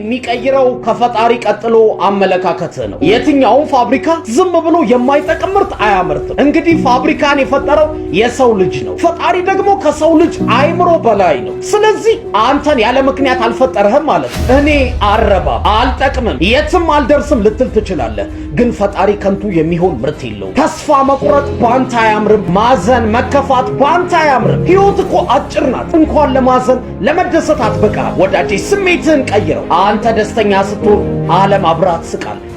የሚቀይረው ከፈጣሪ ቀጥሎ አመለካከት ነው። የትኛው ፋብሪካ ዝም ብሎ የማይጠቅም ምርት አያመርትም። እንግዲህ ፋብሪካን የፈጠረው የሰው ልጅ ነው። ፈጣሪ ደግሞ ከሰው ልጅ አይምሮ በላይ ነው። ስለዚህ አንተን ያለ ምክንያት አልፈጠረህም ማለት ነው። እኔ አረባም አልጠቅምም የትም አልደርስም ልትል ትችላለህ። ግን ፈጣሪ ከንቱ የሚሆን ምርት የለውም። ተስፋ መቁረጥ ባንተ አያምርም። ማዘን መከፋት ባንተ አያምርም። ህይወት እኮ አጭር ናት። እንኳን ለማዘን ለመደሰት አትበቃ። ወዳጄ ስሜትህን ቀይረው። አንተ ደስተኛ ስትሆን ዓለም አብራ ትስቃለች።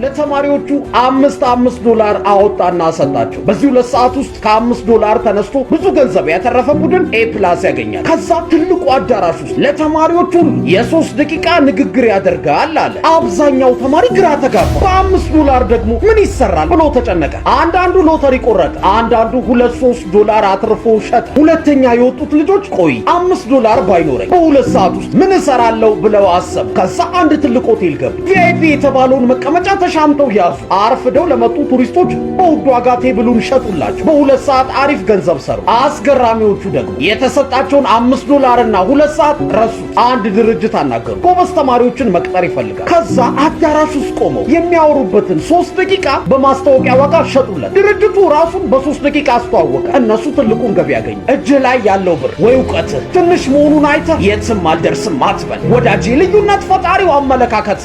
ለተማሪዎቹ $5 አወጣና ሰጣቸው። በዚህ 2 ሰዓት ውስጥ $5 ተነስቶ ብዙ ገንዘብ ያተረፈ ቡድን A+ ያገኛል። ከዛ ትልቁ አዳራሽ ውስጥ ለተማሪዎቹ የ3 ደቂቃ ንግግር ያደርጋል አለ። አብዛኛው ተማሪ ግራ ተጋባ። $5 ደግሞ ምን ይሰራል ብሎ ተጨነቀ። አንዳንዱ ሎተሪ ቆረጠ፣ አንዳንዱ $2-3 አትርፎ ሸጠ። ሁለተኛ የወጡት ልጆች ቆይ $5 ባይኖረኝ በ2 ሰዓት ውስጥ ምን እሰራለሁ ብለው አሰቡ። ከዛ አንድ ትልቅ ሆቴል ገቡ። VIP የተባለውን መቀመጫ ተሻምተው ያዙ። አርፍደው ለመጡ ቱሪስቶች በውድ ዋጋ ቴብሉን ሸጡላቸው። በ2 ሰዓት አሪፍ ገንዘብ ሰሩ። አስገራሚዎቹ ደግሞ የተሰጣቸውን $5 እና 2 ሰዓት ረሱ። አንድ ድርጅት አናገሩ። ጎበዝ ተማሪዎችን መቅጠር ይፈልጋል። ከዛ አዳራሽ ውስጥ ቆመው የሚያወሩበትን 3 ደቂቃ በማስታወቂያ ዋጋ ሸጡለት። ድርጅቱ ራሱን በ3 ደቂቃ አስተዋወቀ። እነሱ ትልቁን ገቢ ያገኙ። እጅ ላይ ያለው ብር ወይ እውቀትህ ትንሽ መሆኑን አይተህ የትም አልደርስም አትበል ወዳጄ። ልዩነት ፈጣሪው አመለካከት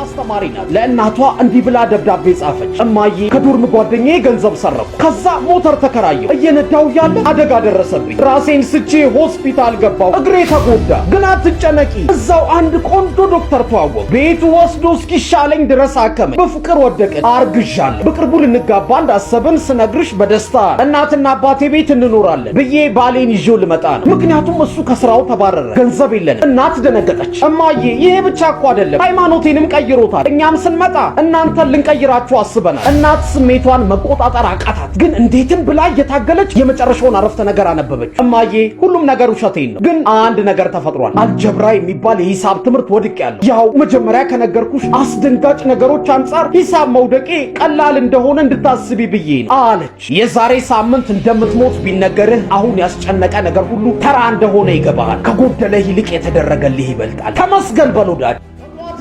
አስተማሪ ናት። ለእናቷ እንዲህ ብላ ደብዳቤ ጻፈች። እማዬ ከዶርም ጓደኛዬ ገንዘብ ሰረቁ። ከዛ ሞተር ተከራየሁ። እየነዳው ያለ አደጋ ደረሰብኝ። ራሴን ስቼ ሆስፒታል ገባው። እግሬ ተጎዳ። ግን አትጨነቂ፣ እዛው አንድ ቆንጆ ዶክተር ተዋወቅሁ። ቤቱ ወስዶ እስኪሻለኝ ድረስ አከመኝ። በፍቅር ወደቅን። አርግዣለሁ። በቅርቡ ልንጋባ እንዳሰብን ስነግርሽ በደስታ እናትና አባቴ ቤት እንኖራለን ብዬ ባሌን ይዤው ልመጣ ነው። ምክንያቱም እሱ ከስራው ተባረረ። ገንዘብ የለንም። እናት ደነገጠች። እማዬ ይሄ ብቻ እኮ አይደለም፣ ሃይማኖቴንም ቀይሮታል። እኛም ስንመጣ እናንተን ልንቀይራችሁ አስበናል። እናት ስሜቷን መቆጣጠር አቃታት። ግን እንዴትም ብላ እየታገለች የመጨረሻውን አረፍተ ነገር አነበበች። እማዬ ሁሉም ነገር ውሸቴን ነው፣ ግን አንድ ነገር ተፈጥሯል። አልጀብራ የሚባል የሂሳብ ትምህርት ወድቄያለሁ። ያው መጀመሪያ ከነገርኩሽ አስደንጋጭ ነገሮች አንጻር ሂሳብ መውደቄ ቀላል እንደሆነ እንድታስቢ ብዬ ነው አለች። የዛሬ ሳምንት እንደምትሞት ቢነገርህ አሁን ያስጨነቀ ነገር ሁሉ ተራ እንደሆነ ይገባሃል። ከጎደለህ ይልቅ የተደረገልህ ይበልጣል። ተመስገን በል ወዳጅ።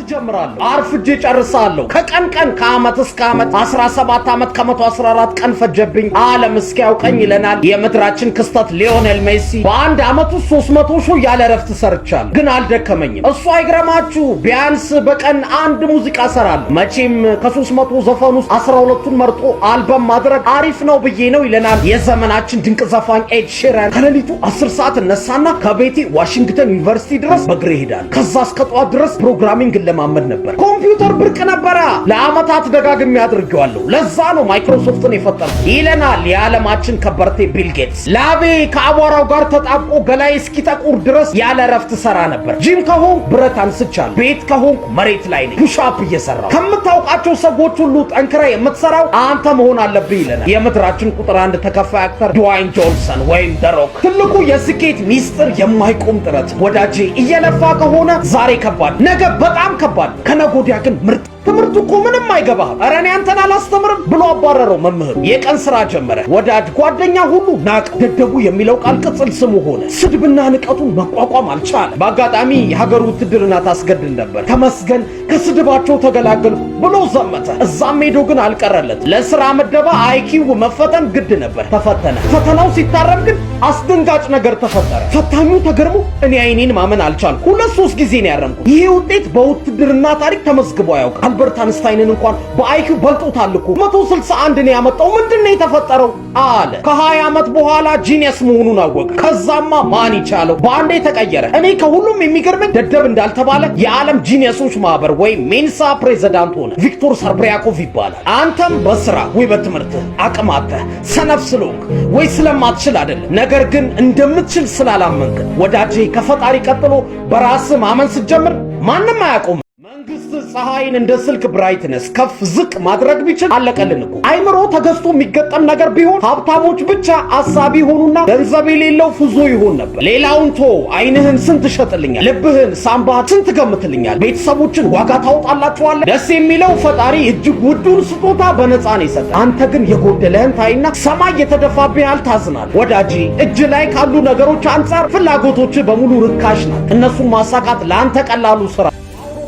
ጀምራለሁ አርፍጄ ጨርሳለሁ። ከቀን ከዓመት እስከ ዓመት 17 ዓመት ከ114 ቀን ፈጀብኝ ዓለም እስኪያውቀኝ ይለናል የምድራችን ክስተት ሊዮኔል ሜሲ። በአንድ ዓመት ውስጥ 300 ሾው ያለ ረፍት ሰርቻለሁ፣ ግን አልደከመኝም። እሱ አይግረማችሁ ቢያንስ በቀን አንድ ሙዚቃ ሰራለሁ። መቼም ከ300 ዘፈን ውስጥ 12ቱን መርጦ አልበም ማድረግ አሪፍ ነው ብዬ ነው ይለናል የዘመናችን ድንቅ ዘፋኝ ኤድ ሺረን። ከሌሊቱ 10 ሰዓት እነሳና ከቤቴ ዋሽንግተን ዩኒቨርሲቲ ድረስ በእግሬ እሄዳለሁ። ከዛ እስከ ጠዋት ድረስ ፕሮግራሚንግ ለማመድ ነበር። ኮምፒውተር ብርቅ ነበረ። ለአመታት ደጋግሜ አድርጌዋለሁ። ለዛ ነው ማይክሮሶፍትን የፈጠርኩት ይለናል የዓለማችን ከበርቴ ቢል ጌትስ። ላቤ ከአቧራው ጋር ተጣብቆ ገላይ እስኪጠቁር ድረስ ያለ ረፍት ሰራ ነበር። ጂም ከሆንኩ ብረት አንስቻለሁ፣ ቤት ከሆንኩ መሬት ላይ ነኝ ፑሽአፕ እየሰራሁ። ከምታውቃቸው ሰዎች ሁሉ ጠንክረ የምትሰራው አንተ መሆን አለብህ ይለናል የምድራችን ቁጥር 1 ተከፋይ አክተር ድዋይን ጆንሰን ወይም ደሮክ። ትልቁ የስኬት ሚስጥር የማይቆም ጥረት ወዳጄ። እየለፋ ከሆነ ዛሬ ከባድ፣ ነገ በጣም ከባድ፣ ከነጎዲያ ግን ምርጥ። ትምህርቱ እኮ ምንም አይገባህም፣ ኧረ እኔ አንተን አላስተምርም ብሎ አባረረው መምህሩ። የቀን ስራ ጀመረ። ወዳጅ ጓደኛ ሁሉ ናቅ። ደደቡ የሚለው ቃል ቅጽል ስሙ ሆነ። ስድብና ንቀቱን መቋቋም አልቻለም። በአጋጣሚ የሀገሩ ውትድርና ታስገድል ነበር። ተመስገን ከስድባቸው ተገላገሉ ብሎ ዘመተ። እዛም ሄዶ ግን አልቀረለት። ለስራ ምደባ አይኪው መፈተን ግድ ነበር። ተፈተነ። ፈተናው ሲታረም ግን አስደንጋጭ ነገር ተፈጠረ። ፈታኙ ተገርሞ እኔ አይኔን ማመን አልቻልኩም፣ 2-3 ጊዜ ነው ያረምኩት። ይሄ ውጤት በውትድርና ታሪክ ተመዝግቦ ያውቃል። አልበርት አንስታይንን እንኳን በአይኪው በልጦታል እኮ። 161 ነው ያመጣው። ምንድነው የተፈጠረው አለ። ከ20 ዓመት በኋላ ጂኒየስ መሆኑን አወቀ። ከዛማ ማን ይቻለው በአንዴ ተቀየረ። እኔ ከሁሉም የሚገርመኝ ደደብ እንዳልተባለ የዓለም ጂኒየሶች ማህበር ወይም ሜንሳ ፕሬዝዳንት ሆነ። ቪክቶር ሰርብሪያኮቭ ይባላል። አንተም በስራ ወይ በትምህርትህ አቅማተህ ሰነፍ ስለሆንክ ወይ ስለማትችል አይደለም፣ ነገር ግን እንደምትችል ስላላመንክ ወዳጄ፣ ከፈጣሪ ቀጥሎ በራስህ ማመን ስትጀምር ማንም አያቆም። መንግስት ፀሐይን እንደ ስልክ ብራይትነስ ከፍ ዝቅ ማድረግ ቢችል አለቀልን እኮ። አይምሮ ተገዝቶ የሚገጠም ነገር ቢሆን ሀብታሞች ብቻ አሳቢ ሆኑና ገንዘብ የሌለው ፍዞ ይሆን ነበር። ሌላውን ቶ አይንህን ስንት ሸጥልኛል? ልብህን፣ ሳምባህን ስንት ገምትልኛል? ቤተሰቦችን ዋጋ ታውጣላችኋለህ? ደስ የሚለው ፈጣሪ እጅግ ውዱን ስጦታ በነፃ ነው የሰጠ። አንተ ግን የጎደለህን ታይና ሰማይ የተደፋብህ ያህል ታዝናለህ። ወዳጄ እጅ ላይ ካሉ ነገሮች አንጻር ፍላጎቶች በሙሉ ርካሽ ናት። እነሱን ማሳካት ለአንተ ቀላሉ ስራ።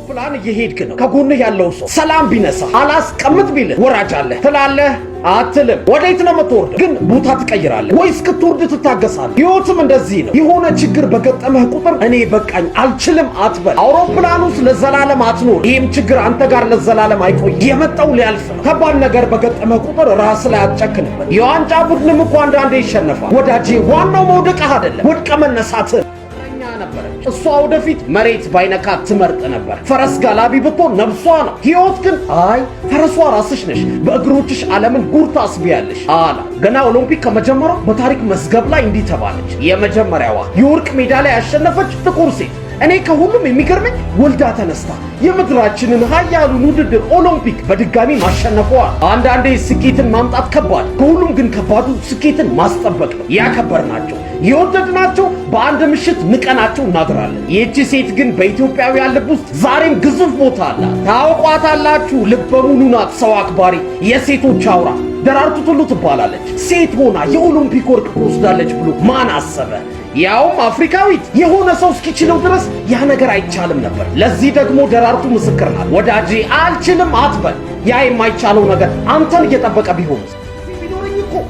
ፕላን እየሄድክ ነው። ከጎንህ ያለው ሰው ሰላም ቢነሳ አላስቀምጥ ቢልህ ወራጅ አለህ ትላለህ አትልም። ወዴት ነው የምትወርደው? ግን ቦታ ትቀይራለህ ወይስ ክትወርድ ትታገሳለህ? ህይወትም እንደዚህ ነው። የሆነ ችግር በገጠመህ ቁጥር እኔ በቃኝ አልችልም አትበል። አውሮፕላን ውስጥ ለዘላለም አትኖር። ይህም ችግር አንተ ጋር ለዘላለም አይቆይ። የመጣው ሊያልፍ ነው። ከባድ ነገር በገጠመህ ቁጥር ራስ ላይ አትጨክንበት። የዋንጫ ቡድንም እኮ አንዳንዴ ይሸነፋል። ወዳጄ ዋናው መውደቅህ አይደለም፣ ወድቀ መነሳትህ ነበረች። እሷ ወደፊት መሬት ባይነካት ትመርጥ ነበር። ፈረስ ጋላቢ ብትሆን ነብሷ ነው። ህይወት ግን አይ ፈረሷ ራስሽ ነሽ፣ በእግሮችሽ ዓለምን ጉር ታስቢያለሽ አላ። ገና ኦሎምፒክ ከመጀመሪያው በታሪክ መዝገብ ላይ እንዲህ ተባለች። የመጀመሪያዋ የወርቅ ሜዳሊያ ያሸነፈች ጥቁር ሴት። እኔ ከሁሉም የሚገርመኝ ወልዳ ተነስታ የምድራችንን ኃያሉን ውድድር ኦሎምፒክ በድጋሚ ማሸነፏ። አንዳንዴ ስኬትን ማምጣት ከባድ፣ ከሁሉም ግን ከባዱ ስኬትን ማስጠበቅ ነው። ያከበርናቸው የወደድናቸው በአንድ ምሽት ንቀናቸው እናድራለን። ይህቺ ሴት ግን በኢትዮጵያውያን ልብ ውስጥ ዛሬም ግዙፍ ቦታ አላት። ታውቋታላችሁ። ልበ ሙሉ ናት፣ ሰው አክባሪ፣ የሴቶች አውራ ደራርቱ ቱሉ ትባላለች። ሴት ሆና የኦሎምፒክ ወርቅ ትወስዳለች ብሎ ማን አሰበ? ያውም አፍሪካዊት። የሆነ ሰው እስኪችለው ድረስ ያ ነገር አይቻልም ነበር። ለዚህ ደግሞ ደራርቱ ምስክር ናት። ወዳጄ አልችልም አትበል። ያ የማይቻለው ነገር አንተን እየጠበቀ ቢሆንስ?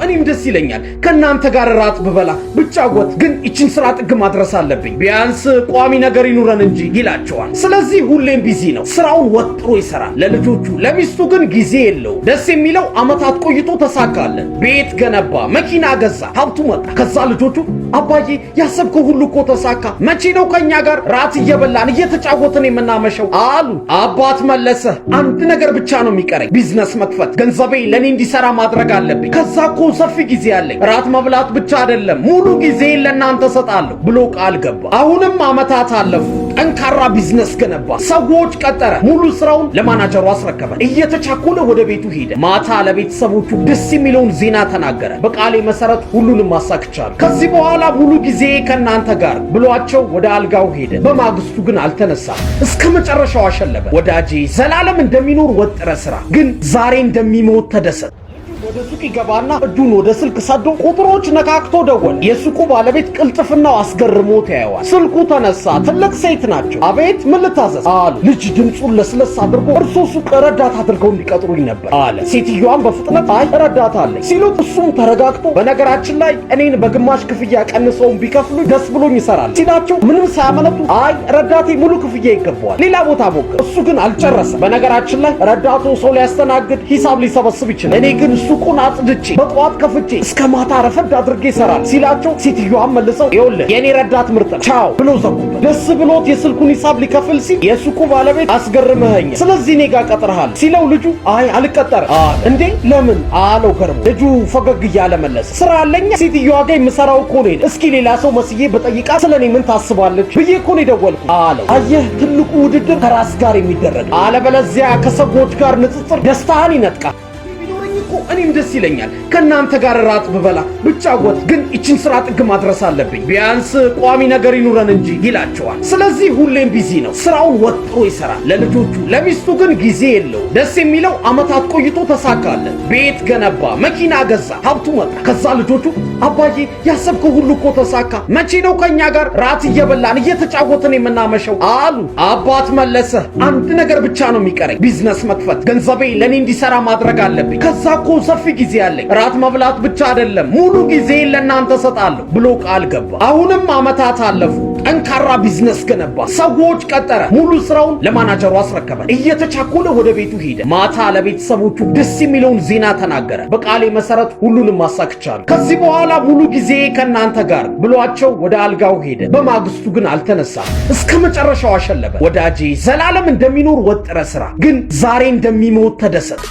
እኔም ደስ ይለኛል ከእናንተ ጋር ራት ብበላ ብጫወት፣ ግን ይችን ስራ ጥግ ማድረስ አለብኝ። ቢያንስ ቋሚ ነገር ይኑረን እንጂ ይላቸዋል። ስለዚህ ሁሌም ቢዚ ነው። ስራውን ወጥሮ ይሰራል። ለልጆቹ ለሚስቱ ግን ጊዜ የለው። ደስ የሚለው አመታት ቆይቶ ተሳካለን። ቤት ገነባ፣ መኪና ገዛ፣ ሀብቱ መጣ። ከዛ ልጆቹ አባዬ ያሰብከው ሁሉ እኮ ተሳካ፣ መቼ ነው ከኛ ጋር ራት እየበላን እየተጫወትን የምናመሸው አሉ። አባት መለሰ፣ አንድ ነገር ብቻ ነው የሚቀረኝ፣ ቢዝነስ መክፈት። ገንዘቤ ለእኔ እንዲሰራ ማድረግ አለብኝ። ከዛ እኮ ሰፊ ጊዜ አለኝ። ራት መብላት ብቻ አይደለም፣ ሙሉ ጊዜ ለእናንተ ሰጣለሁ ብሎ ቃል ገባ። አሁንም አመታት አለፉ። ጠንካራ ቢዝነስ ገነባ፣ ሰዎች ቀጠረ፣ ሙሉ ስራውን ለማናጀሩ አስረከበ። እየተቻኮለ ወደ ቤቱ ሄደ። ማታ ለቤተሰቦቹ ደስ የሚለውን ዜና ተናገረ። በቃሌ መሰረት ሁሉንም አሳክቻለሁ፣ ከዚህ በኋላ ሙሉ ጊዜ ከእናንተ ጋር ብሏቸው ወደ አልጋው ሄደ። በማግስቱ ግን አልተነሳም። እስከ መጨረሻው አሸለበ። ወዳጄ ዘላለም እንደሚኖር ወጥረ ስራ፣ ግን ዛሬ እንደሚሞት ተደሰት። ወደ ሱቅ ይገባና እጁን ወደ ስልክ ሰዶ ቁጥሮች ነካክቶ ደወለ። የሱቁ ባለቤት ቅልጥፍናው አስገርሞት ያየዋል። ስልኩ ተነሳ። ትልቅ ሴት ናቸው። አቤት ምን ልታዘዝ አሉ። ልጅ ድምፁን ለስለስ አድርጎ እርሶ ሱቅ ረዳት አድርገው እንዲቀጥሩኝ ነበር አለ። ሴትዮዋን በፍጥነት አይ ረዳት አለኝ ሲሉት እሱም ተረጋግቶ በነገራችን ላይ እኔን በግማሽ ክፍያ ቀንሰውን ቢከፍሉኝ ደስ ብሎኝ ይሰራል ሲላቸው ምንም ሳያመነቱ አይ ረዳቴ ሙሉ ክፍያ ይገባዋል፣ ሌላ ቦታ ሞክር። እሱ ግን አልጨረሰም። በነገራችን ላይ ረዳቱ ሰው ሊያስተናግድ ሂሳብ ሊሰበስብ ይችላል፣ እኔ ግን ሱቁን አጽድቼ በጠዋት ከፍቼ እስከ ማታ ረፈድ አድርጌ ይሰራል ሲላቸው ሴትዮዋን መልሰው ይኸውልህ የኔ ረዳት ምርጥ ነው ቻው ብሎ ዘጉበት። ደስ ብሎት የስልኩን ሂሳብ ሊከፍል ሲል የሱቁ ባለቤት አስገርመኸኝ ስለዚህ እኔ ጋር ቀጥረሃል ሲለው ልጁ አይ አልቀጠርም አለ። እንዴ ለምን አለው ገርሞ። ልጁ ፈገግ እያለ መለሰ ስራ አለኝ ሴትዮዋ ጋር የምሰራው እኮ ነው። እስኪ ሌላ ሰው መስዬ በጠይቃ ስለኔ ምን ታስባለች ብዬ እኮ ነው የደወልኩት አለው። አየህ ትልቁ ውድድር ከራስ ጋር የሚደረግ አለበለዚያ ከሰዎች ጋር ንጽጽር ደስታህን ይነጥቃል። እኔም ደስ ይለኛል ከእናንተ ጋር ራት ብበላ ብጫወት፣ ግን ይችን ስራ ጥግ ማድረስ አለብኝ። ቢያንስ ቋሚ ነገር ይኑረን እንጂ ይላቸዋል። ስለዚህ ሁሌም ቢዚ ነው። ስራውን ወጥሮ ይሰራል። ለልጆቹ ለሚስቱ ግን ጊዜ የለው። ደስ የሚለው አመታት ቆይቶ ተሳካለን። ቤት ገነባ፣ መኪና ገዛ፣ ሀብቱ መጣ። ከዛ ልጆቹ አባዬ ያሰብከው ሁሉ እኮ ተሳካ፣ መቼ ነው ከኛ ጋር ራት እየበላን እየተጫወትን የምናመሸው አሉ። አባት መለሰ፣ አንድ ነገር ብቻ ነው የሚቀረኝ፣ ቢዝነስ መክፈት። ገንዘቤ ለእኔ እንዲሰራ ማድረግ አለብኝ። ከዛ እኮ ሰፊ ጊዜ አለኝ፣ ራት መብላት ብቻ አይደለም፣ ሙሉ ጊዜ ለእናንተ ሰጣለሁ ብሎ ቃል ገባ። አሁንም አመታት አለፉ። ጠንካራ ቢዝነስ ገነባ፣ ሰዎች ቀጠረ፣ ሙሉ ስራውን ለማናጀሩ አስረከበ። እየተቻኮለ ወደ ቤቱ ሄደ። ማታ ለቤተሰቦቹ ደስ የሚለውን ዜና ተናገረ። በቃሌ መሰረት ሁሉንም አሳክቻለሁ፣ ከዚህ በኋላ ሙሉ ጊዜ ከእናንተ ጋር ብሏቸው ወደ አልጋው ሄደ። በማግስቱ ግን አልተነሳም። እስከ መጨረሻው አሸለበ። ወዳጄ ዘላለም እንደሚኖር ወጥረ ስራ፣ ግን ዛሬ እንደሚሞት ተደሰት።